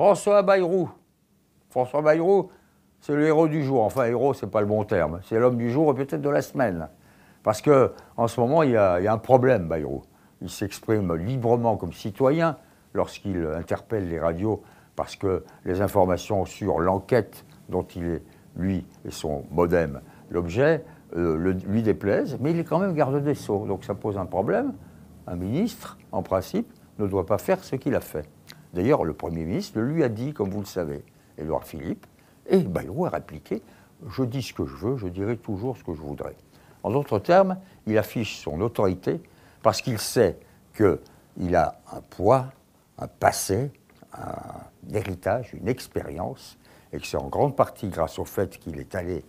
François Bayrou. François Bayrou, c'est le héros du jour. Enfin, héros, c'est pas le bon terme. C'est l'homme du jour et peut-être de la semaine. Parce qu'en ce moment, il y a un problème, Bayrou. Il s'exprime librement comme citoyen lorsqu'il interpelle les radios parce que les informations sur l'enquête dont il est, lui et son modem, l'objet, lui déplaisent, mais il est quand même garde des Sceaux. Donc ça pose un problème. Un ministre, en principe, ne doit pas faire ce qu'il a fait. D'ailleurs, le Premier ministre lui a dit, comme vous le savez, Édouard Philippe, et Bayrou a répliqué « Je dis ce que je veux, je dirai toujours ce que je voudrais ». En d'autres termes, il affiche son autorité parce qu'il sait qu'il a un poids, un passé, un héritage, une expérience, et que c'est en grande partie grâce au fait qu'il est allé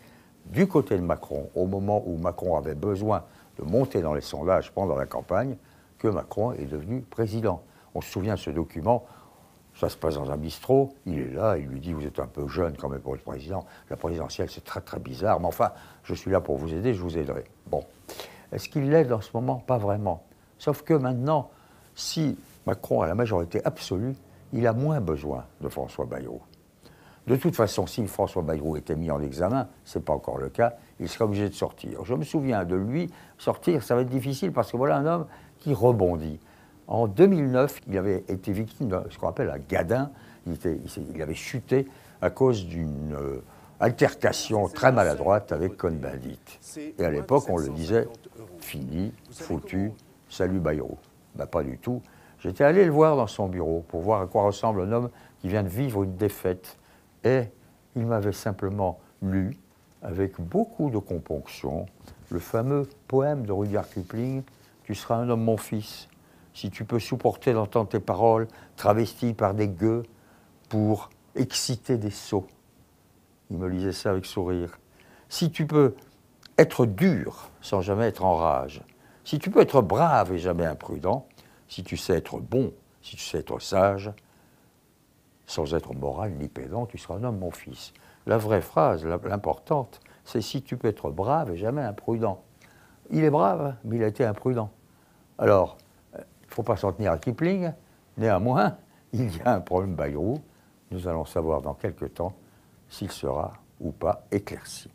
du côté de Macron au moment où Macron avait besoin de monter dans les sondages pendant la campagne, que Macron est devenu président. On se souvient de ce document, ça se passe dans un bistrot, il est là, il lui dit « Vous êtes un peu jeune quand même pour être président, la présidentielle c'est très très bizarre, mais enfin, je suis là pour vous aider, je vous aiderai. » Bon, est-ce qu'il l'aide en ce moment? Pas vraiment. Sauf que maintenant, si Macron a la majorité absolue, il a moins besoin de François Bayrou. De toute façon, si François Bayrou était mis en examen, ce n'est pas encore le cas, il serait obligé de sortir. Je me souviens de lui, sortir, ça va être difficile parce que voilà un homme qui rebondit. En 2009, il avait été victime de ce qu'on appelle un gadin. Il avait chuté à cause d'une altercation très maladroite avec Cohn-Bendit. Et à l'époque, on le disait « fini, foutu, salut Bayrou ». Ben, pas du tout. J'étais allé le voir dans son bureau pour voir à quoi ressemble un homme qui vient de vivre une défaite. Et il m'avait simplement lu, avec beaucoup de componction, le fameux poème de Rudyard Kipling « Tu seras un homme, mon fils, si tu peux supporter d'entendre tes paroles travesties par des gueux pour exciter des sots. » Il me lisait ça avec sourire. « Si tu peux être dur sans jamais être en rage, si tu peux être brave et jamais imprudent, si tu sais être bon, si tu sais être sage, sans être moral ni pédant, tu seras un homme, mon fils. » La vraie phrase, l'importante, c'est « si tu peux être brave et jamais imprudent ». Il est brave, mais il a été imprudent. Alors, il ne faut pas s'en tenir à Kipling. Néanmoins, il y a un problème Bayrou. Nous allons savoir dans quelque temps s'il sera ou pas éclairci.